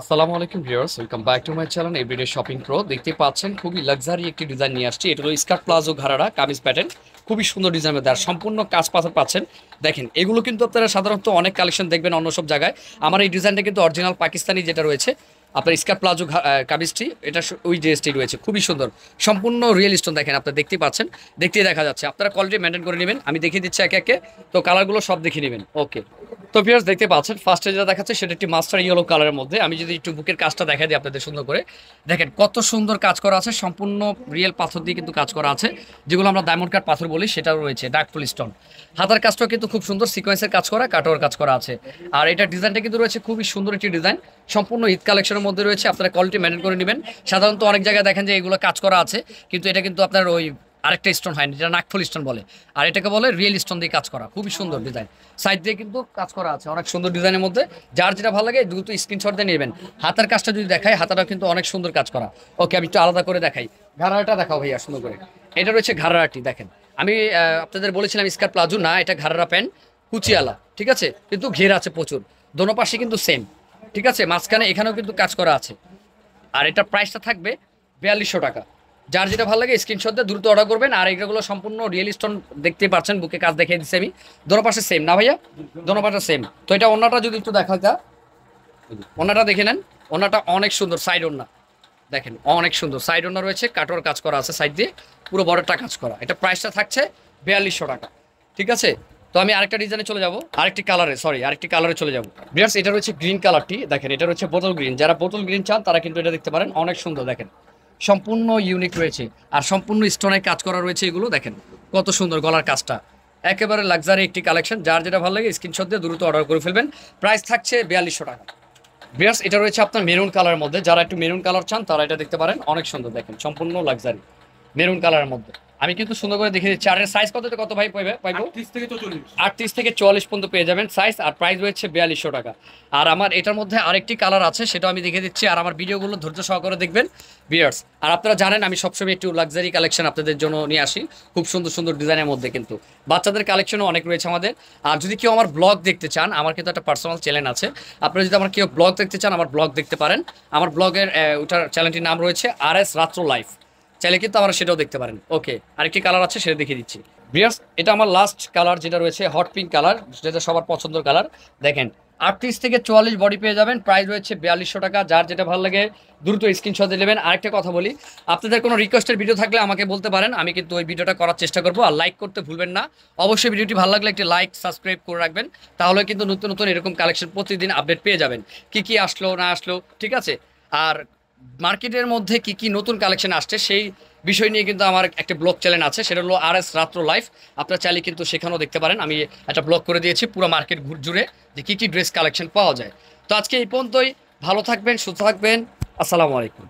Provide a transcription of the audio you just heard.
আসসালামু আলাইকুম viewers, welcome back to my channel everyday shopping pro. দেখতে পাচ্ছেন খুবই লাক্সারি একটি ডিজাইন নিয়ে আসছি। এটা হলো স্কার্ট প্লাজো ঘাড়ারা কামিজ প্যাটার্ন, খুবই সুন্দর ডিজাইন মধ্যে আর সম্পূর্ণ কাজ পাথর পাচ্ছেন। দেখেন এগুলো কিন্তু আপনারা সাধারণত অনেক কালেকশন দেখবেন অন্য সব জায়গায়। আমার এই ডিজাইনটা কিন্তু অরিজিনাল পাকিস্তানি যেটা রয়েছে আপনার স্কার্ট প্লাজো কামিজটি, এটা ওই ড্রেসটি রয়েছে খুবই সুন্দর, সম্পূর্ণ রিয়েল স্টোন। দেখেন আপনারা দেখতেই পাচ্ছেন, দেখতেই দেখা যাচ্ছে। আপনারা কোয়ালিটি মেনটেন করে নেবেন, আমি দেখিয়ে দিচ্ছি একে একে। তো কালারগুলো সব দেখিয়ে নেবেন। ওকে, তো ভিউয়ার্স দেখতে পাচ্ছেন ফার্স্টে যেটা দেখাচ্ছে সেটা একটি মাস্টার ইয়েলো কালারের মধ্যে। আমি যদি একটু বুকের কাজটা দেখাই দিই আপনাদের সুন্দর করে, দেখেন কত সুন্দর কাজ করা আছে, সম্পূর্ণ রিয়েল পাথর দিয়ে কিন্তু কাজ করা আছে, যেগুলো আমরা ডায়মন্ড কাট পাথর বলি সেটাও রয়েছে, ডার্ক ফুল স্টোন। হাতার কাজটাও কিন্তু খুব সুন্দর সিকোয়েন্সের কাজ করা, কাটোয়ার কাজ করা আছে। আর এটা ডিজাইনটা কিন্তু রয়েছে খুবই সুন্দর একটি ডিজাইন, সম্পূর্ণ ঈদ কালেকশনের মধ্যে রয়েছে। আপনারা কোয়ালিটি মেনটেন করে নেবেন। সাধারণত অনেক জায়গায় দেখেন যে এগুলো কাজ করা আছে, কিন্তু এটা কিন্তু আপনার ওই আরেকটা স্টোন হয়নি, যেটা নাকফুল স্টোন বলে, আর এটাকে বলে রিয়েল স্টোন দিয়ে কাজ করা, খুবই সুন্দর ডিজাইন। সাইড দিয়ে কিন্তু কাজ করা আছে অনেক সুন্দর ডিজাইনের মধ্যে। যার যেটা ভালো লাগে দ্রুত স্ক্রিনশট দিয়ে নেবেন। হাতার কাজটা যদি দেখাই, হাতাটাও কিন্তু অনেক সুন্দর কাজ করা। ওকে, আমি একটু আলাদা করে দেখাই। ঘাড়াটা দেখাও ভাইয়া সুন্দর করে। এটা রয়েছে ঘাড়াটি, দেখেন আমি আপনাদের বলেছিলাম স্কার্ট প্লাজো না, এটা ঘাড়ারা প্যান্ট কুচিয়ালা, ঠিক আছে, কিন্তু ঘের আছে প্রচুর, দোনো পাশে কিন্তু সেম, ঠিক আছে, মাঝখানে এখানেও কিন্তু কাজ করা আছে। আর এটা প্রাইসটা থাকবে 4200 টাকা। যার যেটা ভালো লাগে স্ক্রিনশট দিয়ে দ্রুত অর্ডার করবেন। আর এগুলো সম্পূর্ণ রিয়েল স্টোন দেখতে পাচ্ছেন, বুকে কাজ দেখিয়ে দিচ্ছি আমি। দোনো পাশে সেম না ভাইয়া? দোনো পাশে সেম। তো এটা ওন্নাটা যদি একটু দেখা যায়, ওন্নাটা দেখে নেন। ওন্নাটা অনেক সুন্দর, সাইড ওন্না দেখেন অনেক সুন্দর, সাইড ওন্না রয়েছে, কাটোয়ার কাজ করা আছে সাইড দিয়ে, পুরো বড়টা কাজ করা। এটা প্রাইসটা থাকছে 4200 টাকা, ঠিক আছে। তো আমি আরেকটা ডিজাইনে চলে যাব, আরেকটি কালারে চলে যাব। বিয়ার্স, এটা রয়েছে গ্রিন কালারটি, দেখেন এটা রয়েছে বোতল গ্রিন। যারা বোতল গ্রিন চান তারা কিন্তু এটা দেখতে পারেন, অনেক সুন্দর। দেখেন সম্পূর্ণ ইউনিক রয়েছে, আর সম্পূর্ণ স্টোনের কাজ করা রয়েছে। এগুলো দেখেন কত সুন্দর, গলার কাজটা একেবারে লাক্সারি একটি কালেকশন। যার যেটা ভালো লাগে স্ক্রিনশট দিয়ে দ্রুত অর্ডার করে ফেলবেন। প্রাইস থাকছে 4200 টাকা। বিয়ার্স, এটা রয়েছে আপনার মেরুন কালারের মধ্যে। যারা একটু মেরুন কালার চান তারা এটা দেখতে পারেন, অনেক সুন্দর। দেখেন সম্পূর্ণ লাক্সারি মেরুন কালারের মধ্যে। আমি কিন্তু সুন্দর করে দেখে দিচ্ছি। চারের সাইজ কত কত ভাই পাইবো? 38 থেকে 44 পর্যন্ত পেয়ে যাবেন সাইজ। আর প্রাইস রয়েছে 4200 টাকা। আর আমার এটার মধ্যে আরেকটি কালার আছে, সেটাও আমি দেখে দিচ্ছি। আর আমার ভিডিওগুলো ধৈর্য সহকারে দেখবেন ভিউয়ার্স। আর আপনারা জানেন আমি সবসময় একটু লাক্সারি কালেকশন আপনাদের জন্য নিয়ে আসি, খুব সুন্দর সুন্দর ডিজাইনের মধ্যে। কিন্তু বাচ্চাদের কালেকশনও অনেক রয়েছে আমাদের। আর যদি কেউ আমার ব্লগ দেখতে চান, আমার কিন্তু একটা পার্সোনাল চ্যানেল আছে। আপনারা যদি আমার কেউ ব্লগ দেখতে চান, আমার ব্লগ দেখতে পারেন। আমার ব্লগের ওটার চ্যানেলটির নাম রয়েছে RS রাত্র লাইফ, চাইলে কিন্তু আমরা সেটাও দেখতে পারেন। ওকে, আরেকটি কালার আছে, সেটা দেখিয়ে দিচ্ছি। ভিউয়ার্স, এটা আমার লাস্ট কালার যেটা রয়েছে হট পিঙ্ক কালার, যেটা সবার পছন্দের কালার। দেখেন 38 থেকে 44 বডি পেয়ে যাবেন, প্রাইস রয়েছে 4200 টাকা। যার যেটা ভালো লাগে দ্রুত স্ক্রিনশট দিয়ে নেবেন। আরেকটা কথা বলি, আপনাদের কোনো রিকোয়েস্টের ভিডিও থাকলে আমাকে বলতে পারেন, আমি কিন্তু ওই ভিডিওটা করার চেষ্টা করবো। আর লাইক করতে ভুলবেন না অবশ্যই। ভিডিওটি ভালো লাগলে একটি লাইক সাবস্ক্রাইব করে রাখবেন, তাহলে কিন্তু নতুন নতুন এরকম কালেকশন প্রতিদিন আপডেট পেয়ে যাবেন, কি কি আসলো না আসলো, ঠিক আছে। আর মার্কেটের মধ্যে কি কি নতুন কালেকশন আসছে সেই বিষয় নিয়ে কিন্তু আমার একটা ব্লগ চ্যানেল আছে, সেটা হলো RS রাত্র লাইফ। আপনারা চাইলে কিন্তু সেখানেও দেখতে পারেন। আমি একটা ব্লগ করে দিয়েছি পুরো মার্কেট জুড়ে, যে কী কী ড্রেস কালেকশন পাওয়া যায়। তো আজকে এই পর্যন্তই। ভালো থাকবেন, সুস্থ থাকবেন। আসসালামু আলাইকুম।